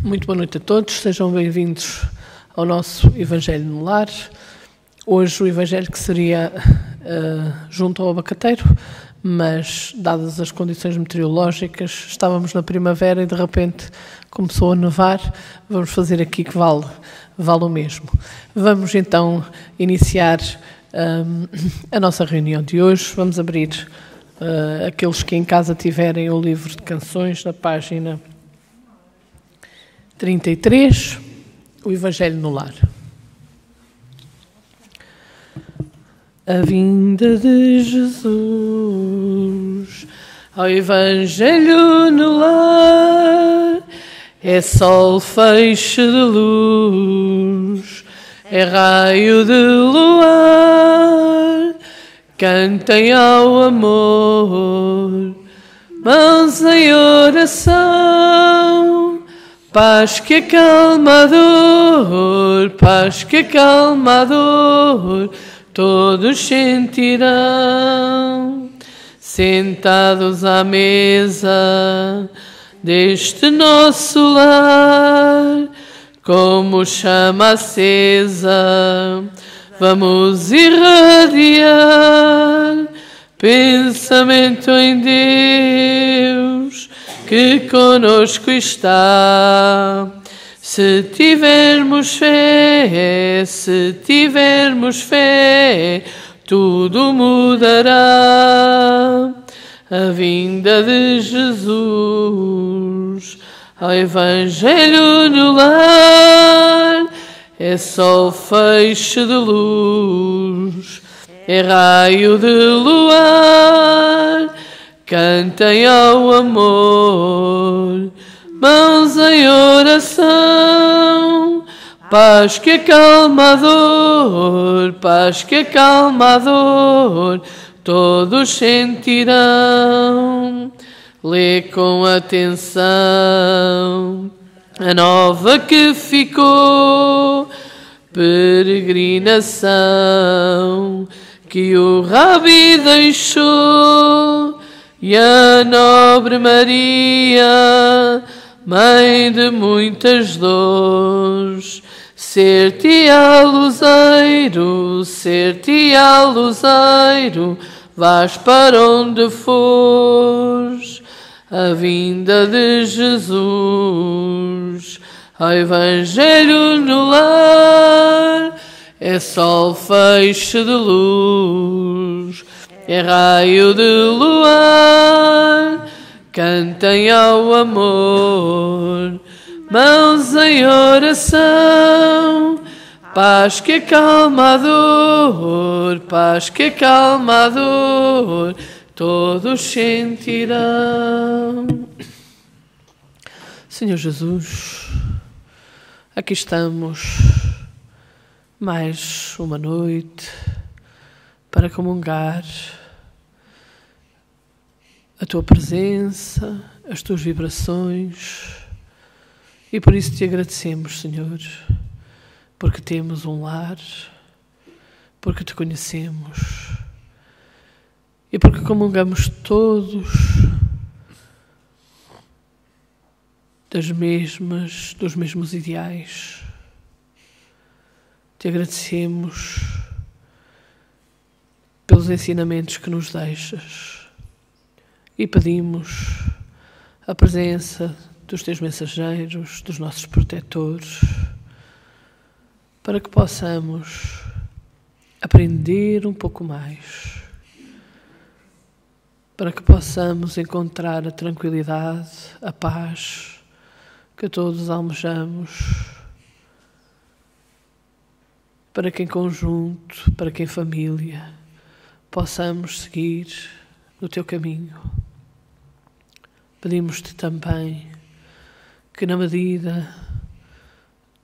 Muito boa noite a todos, sejam bem-vindos ao nosso Evangelho no Lar. Hoje o Evangelho que seria junto ao abacateiro, mas dadas as condições meteorológicas, estávamos na primavera e de repente começou a nevar, vamos fazer aqui que vale o mesmo. Vamos então iniciar a nossa reunião de hoje. Vamos abrir aqueles que em casa tiverem o livro de canções na página 33, o Evangelho no Lar. A vinda de Jesus ao Evangelho no lar é sol, feixe de luz, é raio de luar. Cantem ao amor, mãos em oração. Paz que acalma a dor, paz que acalma a dor, todos sentirão, sentados à mesa deste nosso lar, como chama acesa, vamos irradiar pensamento em Deus, que conosco está. Se tivermos fé, tudo mudará. A vinda de Jesus ao Evangelho no lar é sol, feixe de luz, é raio de luar. Cantem ao amor, mãos em oração. Paz que acalma a dor, paz que acalma a dor, todos sentirão. Lê com atenção a nova que ficou, peregrinação que o Rabi deixou. E a nobre Maria, mãe de muitas dores, ser-te-á luzeiro, vais para onde fores. A vinda de Jesus ao Evangelho no lar é sol, feixe de luz, é raio de luar. Cantem ao amor, mãos em oração. Paz que acalma a dor, paz que acalma a dor, todos sentirão. Senhor Jesus, aqui estamos mais uma noite para comungar a Tua presença, as Tuas vibrações, e por isso Te agradecemos, Senhor, porque temos um lar, porque Te conhecemos e porque comungamos todos dos mesmos ideais. Te agradecemos pelos ensinamentos que nos deixas e pedimos a presença dos Teus mensageiros, dos nossos protetores, para que possamos aprender um pouco mais, para que possamos encontrar a tranquilidade, a paz que todos almejamos, para que em conjunto, para que em família, possamos seguir no teu caminho. Pedimos-te também que, na medida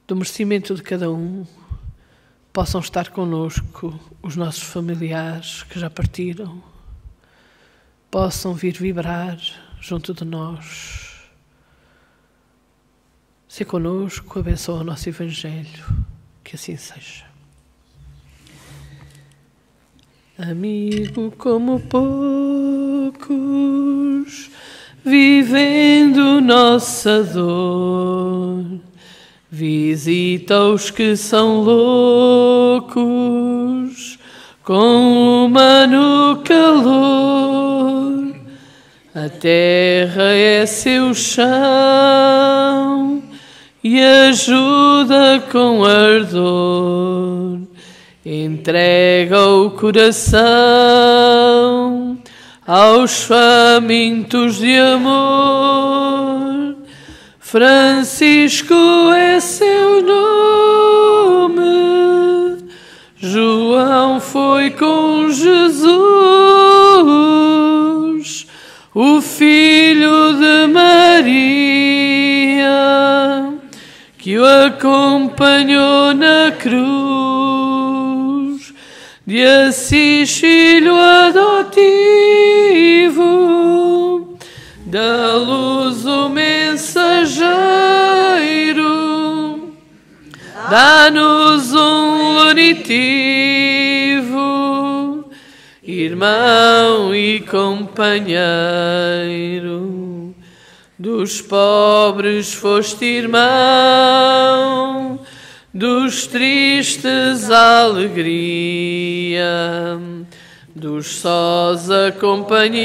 do merecimento de cada um, possam estar connosco os nossos familiares que já partiram, possam vir vibrar junto de nós. Se connosco, abençoa o nosso Evangelho, que assim seja. Amigo como poucos, vivendo nossa dor, visita os que são loucos, com humano calor. A terra é seu chão e ajuda com ardor. Entrega o coração aos famintos de amor. Francisco é seu nome, João foi com Jesus, o filho de Maria, que o acompanhou na cruz. De Assis, filho adotivo, da luz o mensageiro, dá-nos um lunitivo, irmão e companheiro. Dos pobres foste irmão, dos tristes a alegria, dos sós a companhia,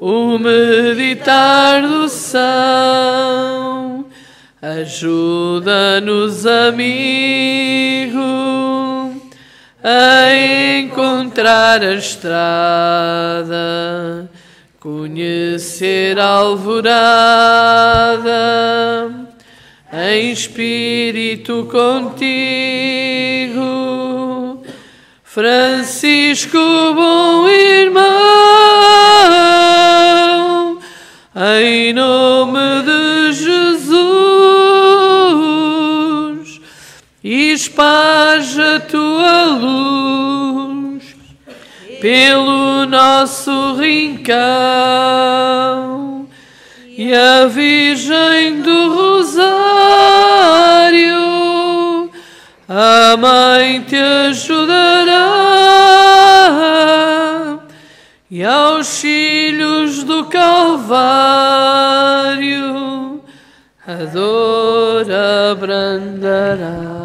o meditar do são. Ajuda-nos, amigo, a encontrar a estrada, conhecer a alvorada, em espírito contigo. Francisco, bom irmão, em nome de Jesus, esparge a tua luz pelo nosso rincão, e a Virgem do Rosário, a Mãe te ajudará, e aos filhos do Calvário a dor abrandará.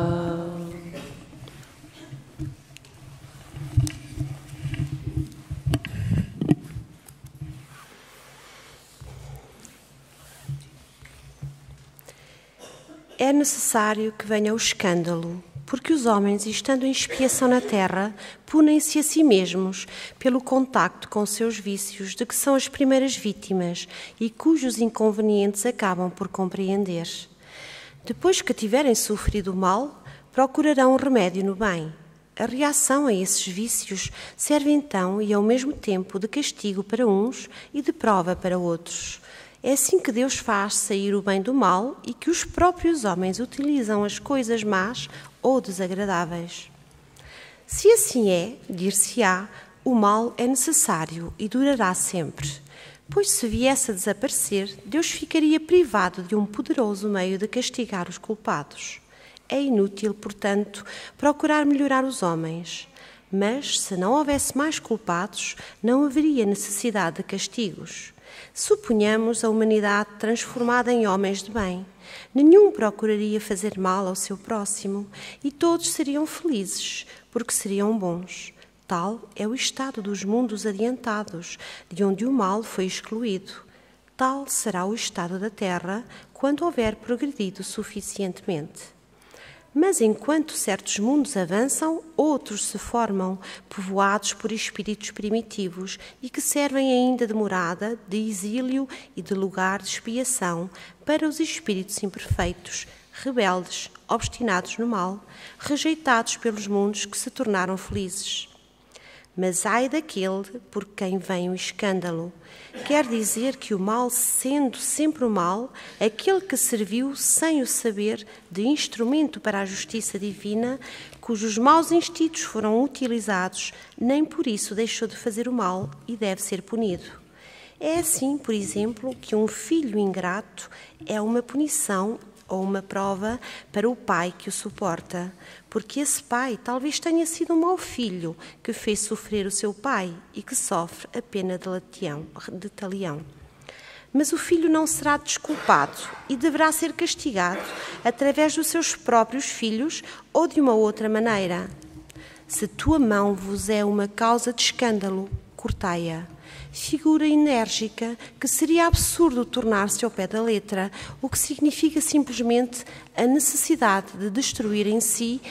É necessário que venha o escândalo, porque os homens, estando em expiação na terra, punem-se a si mesmos pelo contacto com seus vícios, de que são as primeiras vítimas e cujos inconvenientes acabam por compreender. Depois que tiverem sofrido o mal, procurarão um remédio no bem. A reação a esses vícios serve então e ao mesmo tempo de castigo para uns e de prova para outros. É assim que Deus faz sair o bem do mal e que os próprios homens utilizam as coisas más ou desagradáveis. Se assim é, dir-se-á, o mal é necessário e durará sempre, pois se viesse a desaparecer, Deus ficaria privado de um poderoso meio de castigar os culpados. É inútil, portanto, procurar melhorar os homens, mas se não houvesse mais culpados, não haveria necessidade de castigos. Suponhamos a humanidade transformada em homens de bem. Nenhum procuraria fazer mal ao seu próximo e todos seriam felizes, porque seriam bons. Tal é o estado dos mundos adiantados, de onde o mal foi excluído. Tal será o estado da Terra quando houver progredido suficientemente. Mas enquanto certos mundos avançam, outros se formam, povoados por espíritos primitivos e que servem ainda de morada, de exílio e de lugar de expiação para os espíritos imperfeitos, rebeldes obstinados no mal, rejeitados pelos mundos que se tornaram felizes. Mas ai daquele por quem vem o escândalo. Quer dizer que o mal, sendo sempre o mal, aquele que serviu sem o saber de instrumento para a justiça divina, cujos maus instintos foram utilizados, nem por isso deixou de fazer o mal e deve ser punido. É assim, por exemplo, que um filho ingrato é uma punição ou uma prova para o pai que o suporta, porque esse pai talvez tenha sido um mau filho que fez sofrer o seu pai e que sofre a pena de talião. Mas o filho não será desculpado e deverá ser castigado através dos seus próprios filhos ou de uma outra maneira. Se tua mão vos é uma causa de escândalo, cortai-a. Figura enérgica que seria absurdo tornar-se ao pé da letra, o que significa simplesmente a necessidade de destruir em si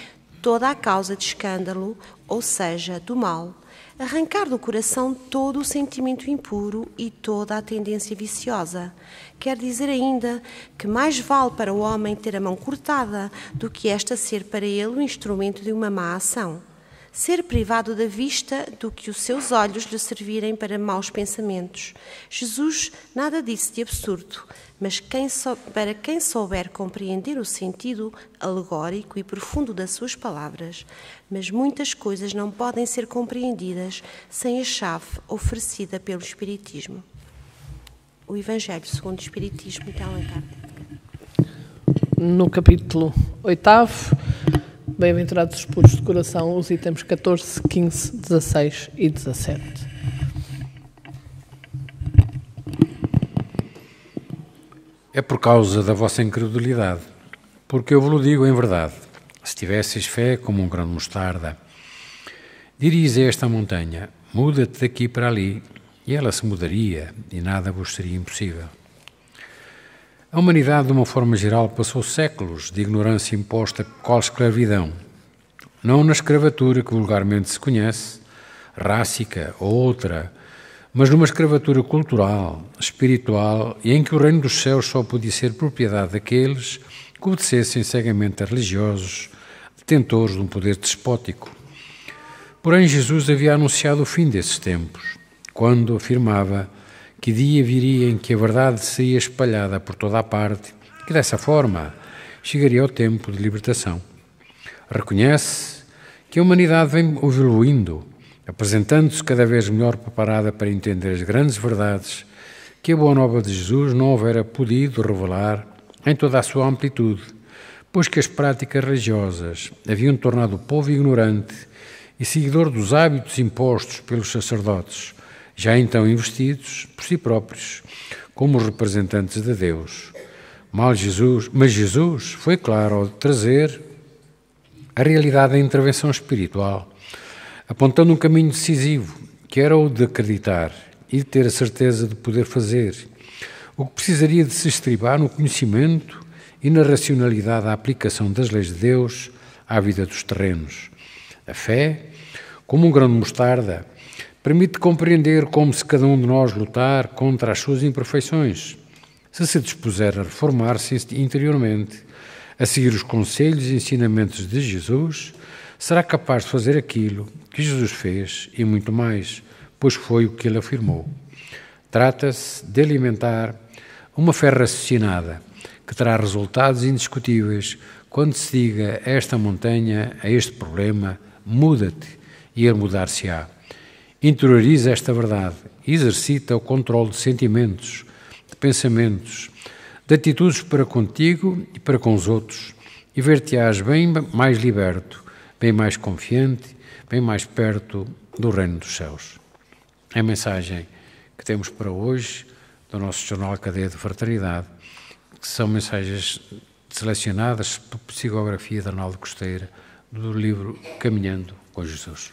toda a causa de escândalo, ou seja, do mal, arrancar do coração todo o sentimento impuro e toda a tendência viciosa. Quer dizer ainda que mais vale para o homem ter a mão cortada do que esta ser para ele o instrumento de uma má ação. Ser privado da vista do que os seus olhos lhe servirem para maus pensamentos. Jesus nada disse de absurdo, mas para quem souber compreender o sentido alegórico e profundo das suas palavras, mas muitas coisas não podem ser compreendidas sem a chave oferecida pelo Espiritismo. O Evangelho segundo o Espiritismo de Allan Kardec. No capítulo 8º, Bem-aventurados os puros de coração, os itens 14, 15, 16 e 17. É por causa da vossa incredulidade, porque eu vos lo digo em verdade. Se tivesseis fé como um grão de mostarda, dirias a esta montanha, muda-te daqui para ali, e ela se mudaria, e nada vos seria impossível. A humanidade, de uma forma geral, passou séculos de ignorância imposta qual escravidão, não na escravatura que vulgarmente se conhece, rássica ou outra, mas numa escravatura cultural, espiritual e em que o reino dos céus só podia ser propriedade daqueles que obedecessem cegamente a religiosos, detentores de um poder despótico. Porém, Jesus havia anunciado o fim desses tempos, quando afirmava que dia viria em que a verdade seria espalhada por toda a parte, que dessa forma chegaria o tempo de libertação. Reconhece que a humanidade vem evoluindo, apresentando-se cada vez melhor preparada para entender as grandes verdades que a boa nova de Jesus não houvera podido revelar em toda a sua amplitude, pois que as práticas religiosas haviam tornado o povo ignorante e seguidor dos hábitos impostos pelos sacerdotes, já então investidos por si próprios como representantes de Deus. Mas Jesus foi claro ao trazer a realidade da intervenção espiritual, apontando um caminho decisivo, que era o de acreditar e de ter a certeza de poder fazer, o que precisaria de se estribar no conhecimento e na racionalidade da aplicação das leis de Deus à vida dos terrenos. A fé, como um grão de mostarda, permite compreender como se cada um de nós lutar contra as suas imperfeições, se dispuser a reformar-se interiormente, a seguir os conselhos e ensinamentos de Jesus, será capaz de fazer aquilo que Jesus fez e muito mais, pois foi o que ele afirmou. Trata-se de alimentar uma fé raciocinada, que terá resultados indiscutíveis quando se diga a esta montanha, a este problema, muda-te, e ele mudar-se-á. Interioriza esta verdade, exercita o controle de sentimentos, de pensamentos, de atitudes para contigo e para com os outros, e ver-te-ás bem mais liberto, bem mais confiante, bem mais perto do reino dos céus. É a mensagem que temos para hoje do nosso jornal Cadeia de Fraternidade, que são mensagens selecionadas por psicografia de Arnaldo Costeira, do livro Caminhando com Jesus.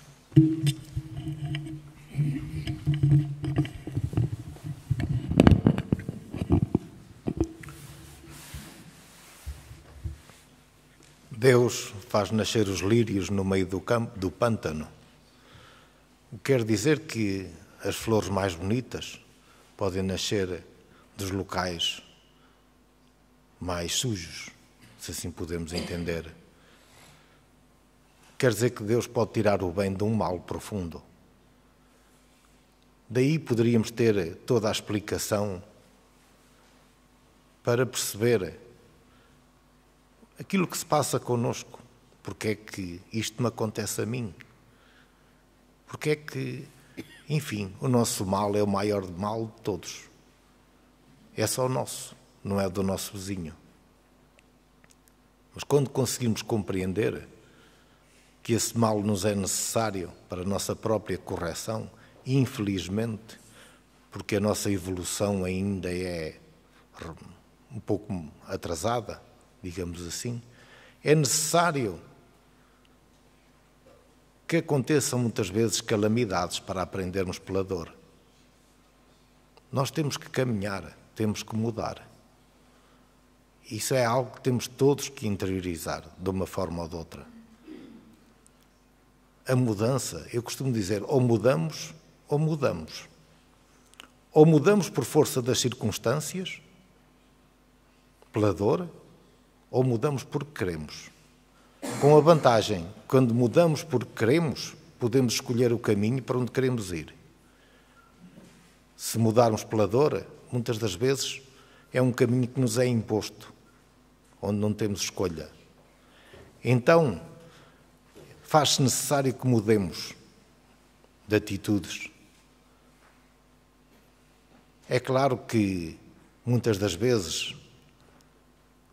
Deus faz nascer os lírios no meio do pântano. Quer dizer que as flores mais bonitas podem nascer dos locais mais sujos, se assim podemos entender. Quer dizer que Deus pode tirar o bem de um mal profundo. Daí poderíamos ter toda a explicação para perceber aquilo que se passa connosco. Porque é que isto me acontece a mim? Porque é que, enfim, o nosso mal é o maior mal de todos. É só o nosso, não é do nosso vizinho. Mas quando conseguimos compreender que esse mal nos é necessário para a nossa própria correção, infelizmente, porque a nossa evolução ainda é um pouco atrasada, digamos assim, é necessário que aconteçam muitas vezes calamidades para aprendermos pela dor. Nós temos que caminhar, temos que mudar. Isso é algo que temos todos que interiorizar, de uma forma ou de outra. A mudança, eu costumo dizer, ou mudamos ou mudamos. Ou mudamos por força das circunstâncias, pela dor, ou mudamos porque queremos. Com a vantagem, quando mudamos porque queremos, podemos escolher o caminho para onde queremos ir. Se mudarmos pela dor, muitas das vezes é um caminho que nos é imposto, onde não temos escolha. Então, faz-se necessário que mudemos de atitudes. É claro que, muitas das vezes,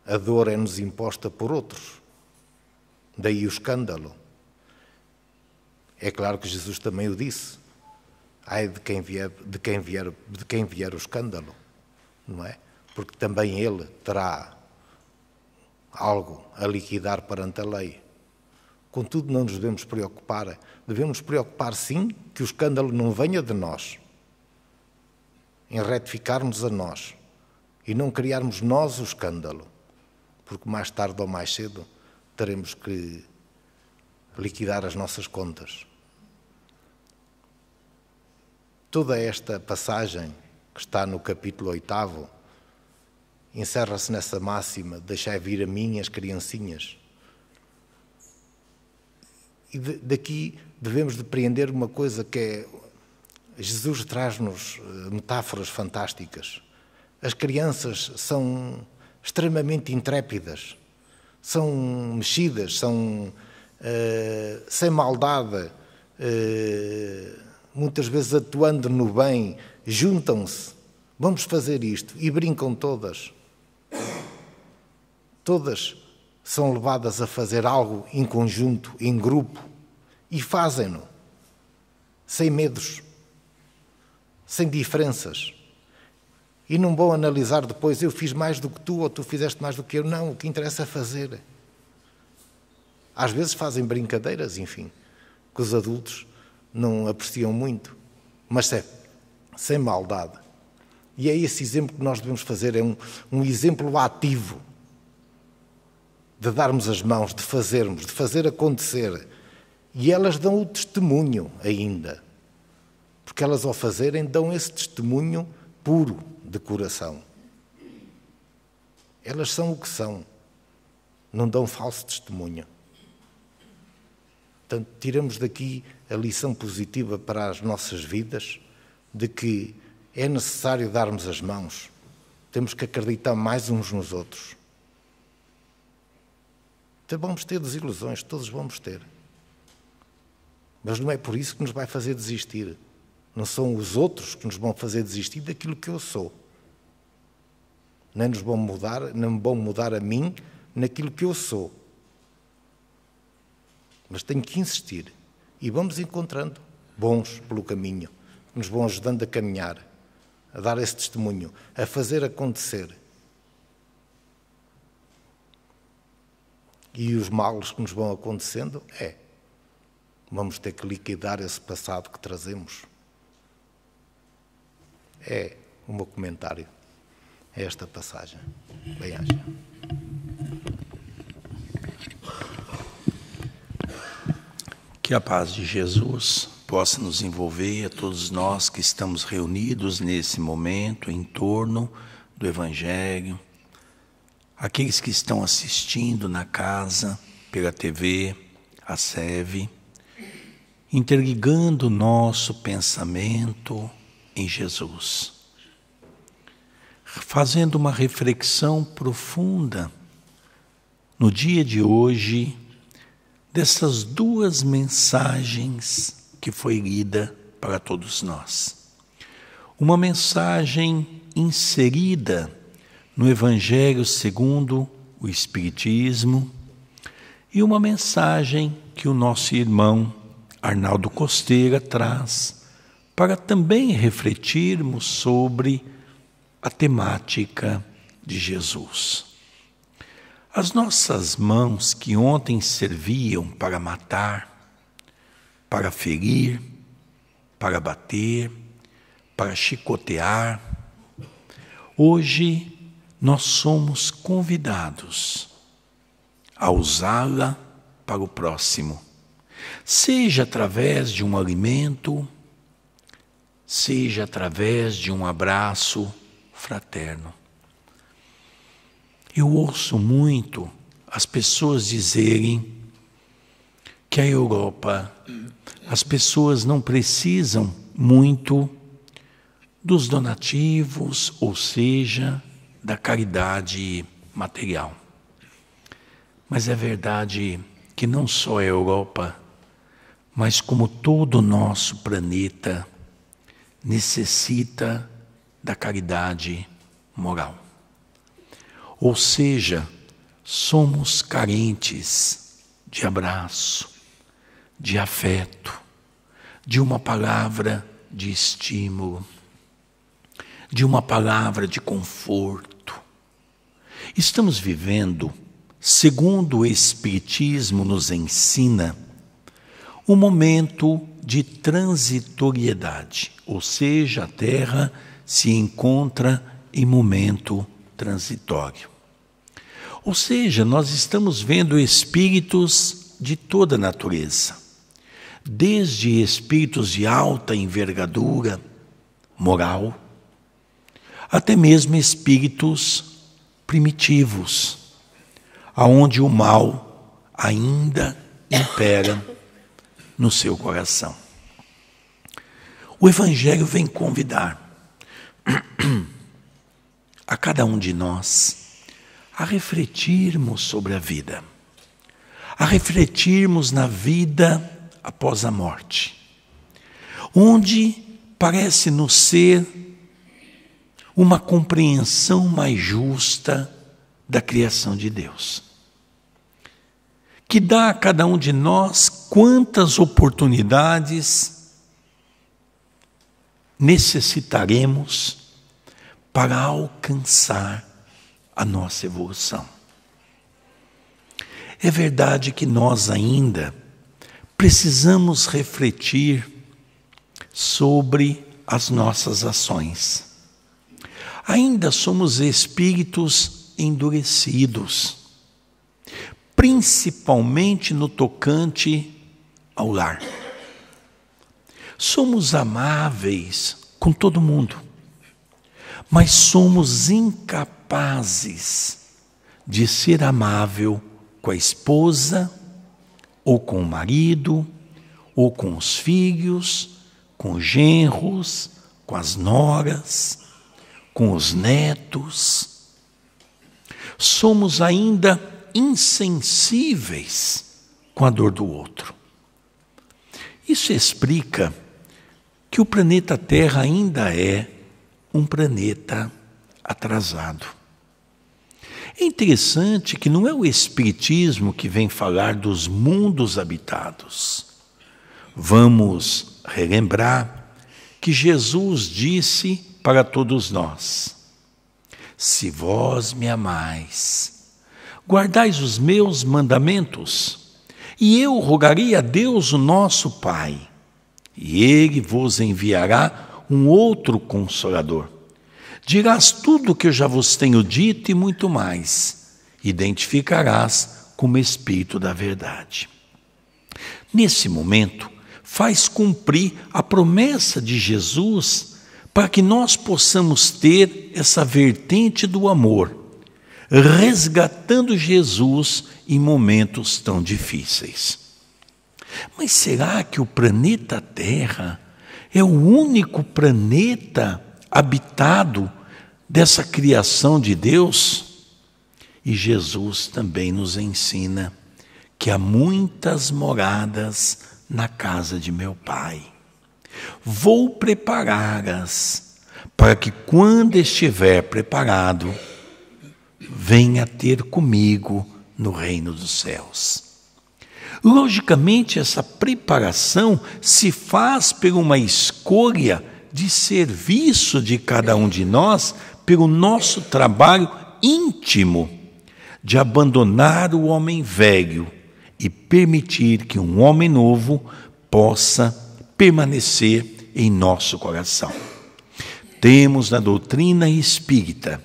a dor é-nos imposta por outros. Daí o escândalo. É claro que Jesus também o disse. Ai de quem vier o escândalo, não é? Porque também ele terá algo a liquidar perante a lei. Contudo, não nos devemos preocupar. Devemos preocupar, sim, que o escândalo não venha de nós, em retificarmos a nós e não criarmos nós o escândalo, porque mais tarde ou mais cedo teremos que liquidar as nossas contas. Toda esta passagem que está no capítulo 8 encerra-se nessa máxima: deixai vir a mim as criancinhas. E daqui devemos depreender uma coisa que é: Jesus traz-nos metáforas fantásticas. As crianças são extremamente intrépidas, são mexidas, são sem maldade, muitas vezes atuando no bem, juntam-se, vamos fazer isto, e brincam todas. Todas são levadas a fazer algo em conjunto, em grupo, e fazem-no, sem medos, sem diferenças. E não vão analisar depois: eu fiz mais do que tu, ou tu fizeste mais do que eu. Não, o que interessa é fazer. Às vezes fazem brincadeiras, enfim, que os adultos não apreciam muito, mas sem maldade. E é esse exemplo que nós devemos fazer, é um exemplo ativo de darmos as mãos, de fazermos, de fazer acontecer. E elas dão o testemunho ainda, porque elas, ao fazerem, dão esse testemunho puro de coração. Elas são o que são, não dão falso testemunho. Portanto, tiramos daqui a lição positiva para as nossas vidas, de que é necessário darmos as mãos, temos que acreditar mais uns nos outros. Então vamos ter desilusões, todos vamos ter. Mas não é por isso que nos vai fazer desistir. Não são os outros que nos vão fazer desistir daquilo que eu sou. Nem nos vão mudar, nem me vão mudar a mim naquilo que eu sou. Mas tenho que insistir. E vamos encontrando bons pelo caminho, que nos vão ajudando a caminhar, a dar esse testemunho, a fazer acontecer. E os males que nos vão acontecendo, vamos ter que liquidar esse passado que trazemos. É o meu comentário a esta passagem. Bem-aja. Que a paz de Jesus possa nos envolver, a todos nós que estamos reunidos nesse momento em torno do Evangelho, aqueles que estão assistindo na casa, pela TV, a SEV, interligando o nosso pensamento em Jesus, fazendo uma reflexão profunda no dia de hoje dessas duas mensagens que foi lida para todos nós. Uma mensagem inserida no Evangelho segundo o Espiritismo e uma mensagem que o nosso irmão Arnaldo Costeira traz para também refletirmos sobre a temática de Jesus. As nossas mãos que ontem serviam para matar, para ferir, para bater, para chicotear, hoje nós somos convidados a usá-la para o próximo, seja através de um alimento, seja através de um abraço fraterno. Eu ouço muito as pessoas dizerem que a Europa, as pessoas não precisam muito dos donativos, ou seja, da caridade material. Mas é verdade que não só a Europa, mas como todo o nosso planeta necessita da caridade moral. Ou seja, somos carentes de abraço, de afeto, de uma palavra de estímulo, de uma palavra de conforto. Estamos vivendo, segundo o Espiritismo nos ensina, um momento de transitoriedade, ou seja, a Terra se encontra em momento transitório. Ou seja, nós estamos vendo espíritos de toda natureza, desde espíritos de alta envergadura moral, até mesmo espíritos primitivos, aonde o mal ainda impera no seu coração. O Evangelho vem convidar a cada um de nós a refletirmos sobre a vida, a refletirmos na vida após a morte, onde parece-nos ser uma compreensão mais justa da criação de Deus, que dá a cada um de nós quantas oportunidades necessitaremos para alcançar a nossa evolução. É verdade que nós ainda precisamos refletir sobre as nossas ações. Ainda somos espíritos endurecidos, principalmente no tocante ao lar. Somos amáveis com todo mundo, mas somos incapazes de ser amável com a esposa, ou com o marido, ou com os filhos, com os genros, com as noras, com os netos. Somos ainda insensíveis com a dor do outro. Isso explica que o planeta Terra ainda é um planeta atrasado. É interessante que não é o Espiritismo que vem falar dos mundos habitados. Vamos relembrar que Jesus disse para todos nós: se vós me amais, guardais os meus mandamentos, e eu rogarei a Deus o nosso Pai, e Ele vos enviará um outro Consolador. Dirás tudo o que eu já vos tenho dito e muito mais. Identificarás como Espírito da verdade. Nesse momento, faz cumprir a promessa de Jesus para que nós possamos ter essa vertente do amor, resgatando Jesus em momentos tão difíceis. Mas será que o planeta Terra é o único planeta habitado dessa criação de Deus? E Jesus também nos ensina que há muitas moradas na casa de meu Pai. Vou prepará-las para que, quando estiver preparado, venha ter comigo no reino dos céus. Logicamente, essa preparação se faz por uma escolha de serviço de cada um de nós, pelo nosso trabalho íntimo de abandonar o homem velho e permitir que um homem novo possa permanecer em nosso coração. Temos na doutrina espírita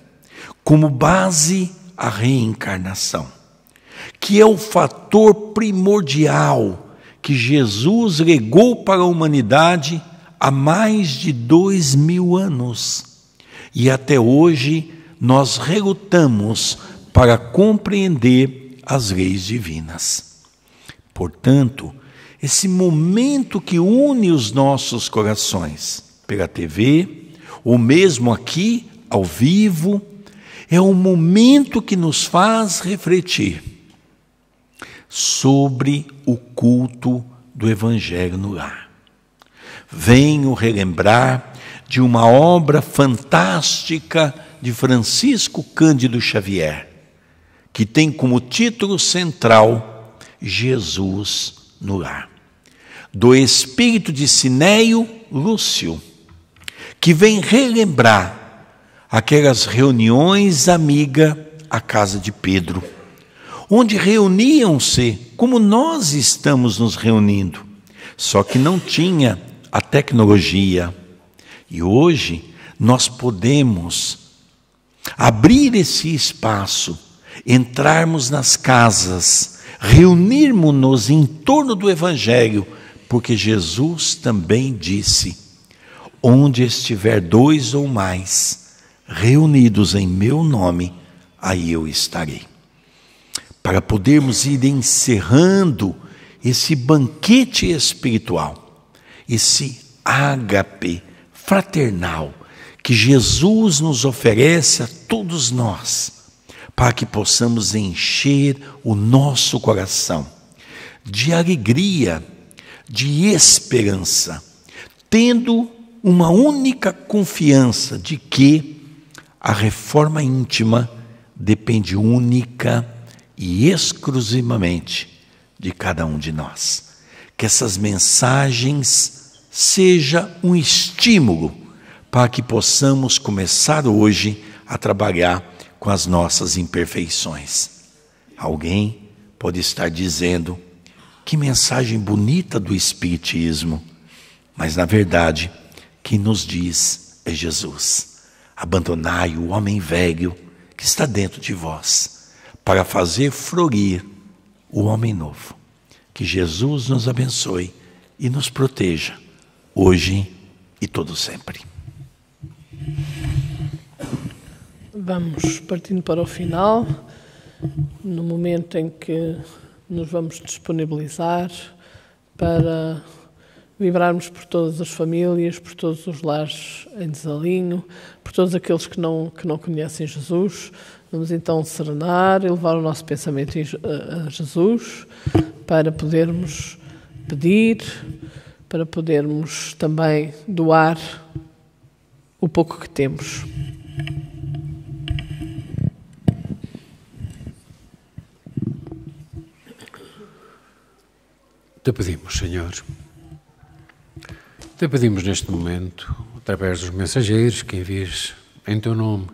como base a reencarnação, que é o fator primordial que Jesus legou para a humanidade há mais de 2000 anos. E até hoje nós relutamos para compreender as leis divinas. Portanto, esse momento que une os nossos corações, pela TV, ou mesmo aqui, ao vivo, é um momento que nos faz refletir sobre o culto do Evangelho no lar. Venho relembrar de uma obra fantástica de Francisco Cândido Xavier, que tem como título central Jesus no lar, do espírito de Cinéio Lúcio, que vem relembrar aquelas reuniões amigas à casa de Pedro, onde reuniam-se como nós estamos nos reunindo, só que não tinha a tecnologia. E hoje nós podemos abrir esse espaço, entrarmos nas casas, reunirmos-nos em torno do Evangelho, porque Jesus também disse: onde estiver 2 ou mais reunidos em meu nome, aí eu estarei. Para podermos ir encerrando esse banquete espiritual, esse ágape fraternal que Jesus nos oferece a todos nós, para que possamos encher o nosso coração de alegria, de esperança, tendo uma única confiança de que a reforma íntima depende única e exclusivamente de cada um de nós. Que essas mensagens sejam um estímulo para que possamos começar hoje a trabalhar com as nossas imperfeições. Alguém pode estar dizendo: que mensagem bonita do Espiritismo, mas na verdade quem nos diz é Jesus. Abandonai o homem velho que está dentro de vós, para fazer florir o homem novo. Que Jesus nos abençoe e nos proteja, hoje e todo sempre. Vamos partindo para o final, no momento em que nos vamos disponibilizar para vibrarmos por todas as famílias, por todos os lares em desalinho, por todos aqueles que não conhecem Jesus. Vamos então serenar e levar o nosso pensamento a Jesus, para podermos pedir, para podermos também doar o pouco que temos. Te pedimos, Senhor, te pedimos neste momento, através dos mensageiros que envias em teu nome,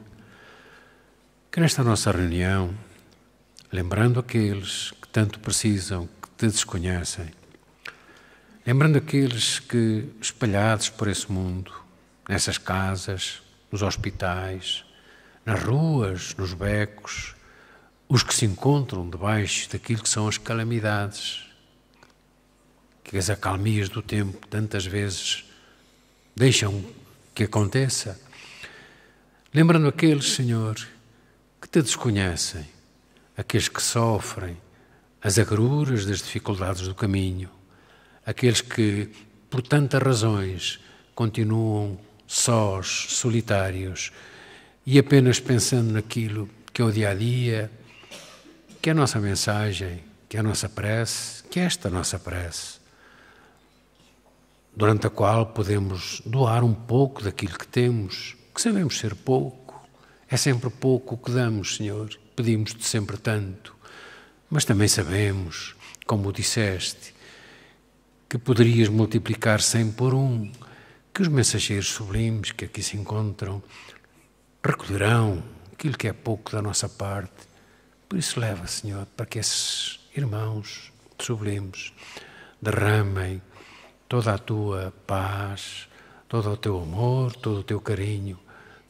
que nesta nossa reunião, lembrando aqueles que tanto precisam, que te desconhecem, lembrando aqueles que, espalhados por esse mundo, nessas casas, nos hospitais, nas ruas, nos becos, os que se encontram debaixo daquilo que são as calamidades, que as acalmias do tempo tantas vezes deixam que aconteça. Lembrando aqueles, Senhor, que te desconhecem, aqueles que sofrem as agruras das dificuldades do caminho, aqueles que, por tantas razões, continuam sós, solitários e apenas pensando naquilo que é o dia-a-dia, que é a nossa mensagem, que é a nossa prece, que é esta nossa prece, durante a qual podemos doar um pouco daquilo que temos, que sabemos ser pouco. É sempre pouco o que damos, Senhor. Pedimos-te sempre tanto. Mas também sabemos, como disseste, que poderias multiplicar 100 por 1, que os mensageiros sublimes que aqui se encontram recolherão aquilo que é pouco da nossa parte. Por isso leva, Senhor, para que esses irmãos sublimes derramem toda a tua paz, todo o teu amor, todo o teu carinho,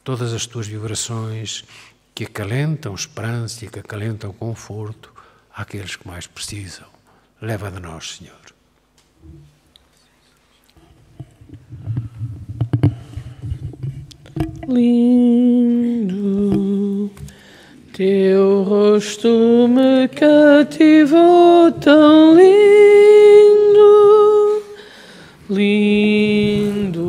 todas as tuas vibrações que acalentam esperança e que acalentam conforto àqueles que mais precisam. Leva de nós, Senhor. Lindo, teu rosto me cativou, tão lindo, lindo,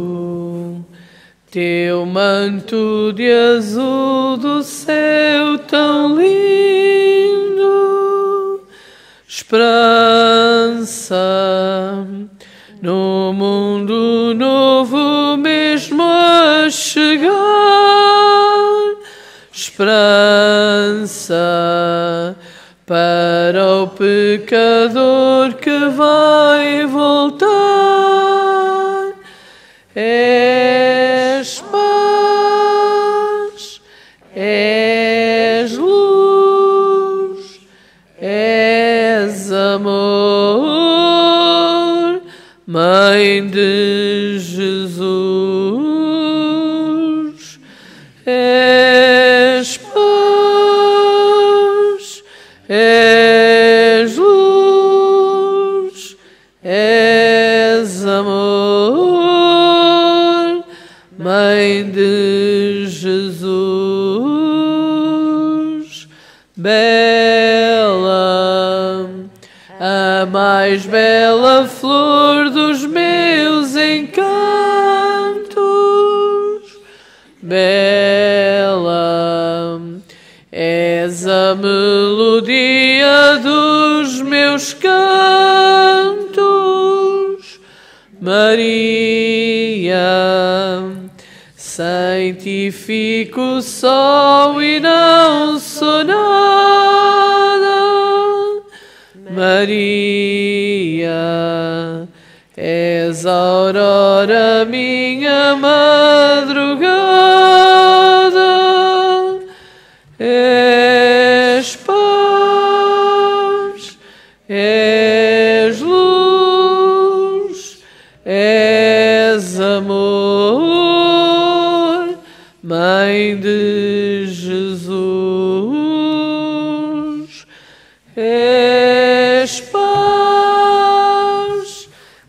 teu manto de azul do céu, tão lindo, esperança no mundo novo mesmo a chegar, esperança para o pecador que vai voltar. És paz, és luz, és amor, Mãe de Jesus. És paz, és luz, és amor, Mãe de Jesus. Bela, a mais bela flor dos meus encantos, bela, és a melodia dos meus cantos, Maria, sem ti fico só e não sou nada, Maria, és a aurora, minha madrugada, és paz, és luz, és amor, Mãe de Jesus. És paz,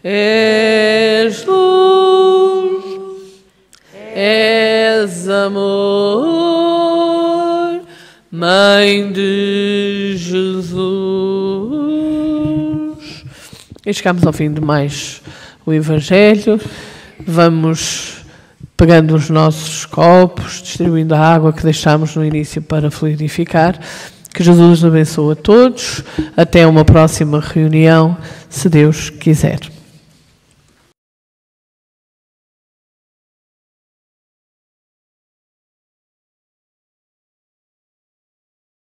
és luz, és amor, Mãe de Jesus. E chegamos ao fim de mais o Evangelho. Vamos pegando os nossos copos, distribuindo a água que deixámos no início para fluidificar. Que Jesus abençoe a todos. Até uma próxima reunião, se Deus quiser.